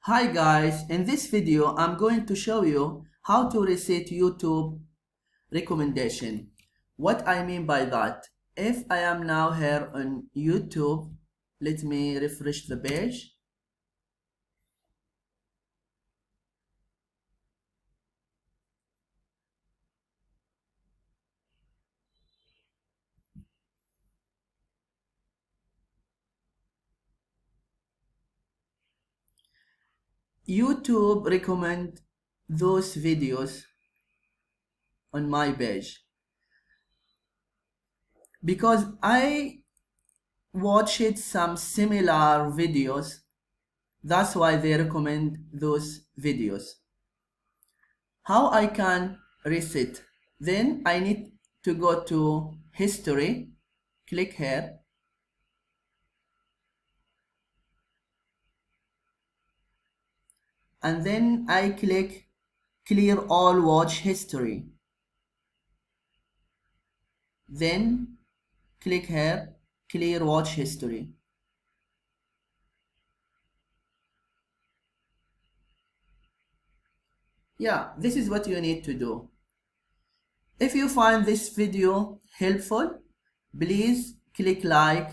Hi guys, in this video I'm going to show you how to reset YouTube recommendation. What I mean by that, if I am now here on YouTube, let me refresh the page. YouTube recommend those videos on my page because I watched some similar videos. That's why they recommend those videos. How I can reset? Then I need to go to history, click here, and then I click clear all watch history. Then click here, clear watch history. Yeah, this is what you need to do. If you find this video helpful, please click like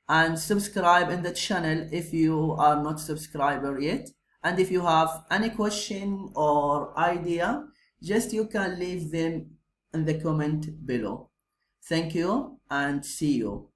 and subscribe in the channel if you are not subscriber yet. And if you have any question or idea, just you can leave them in the comment below. Thank you and see you.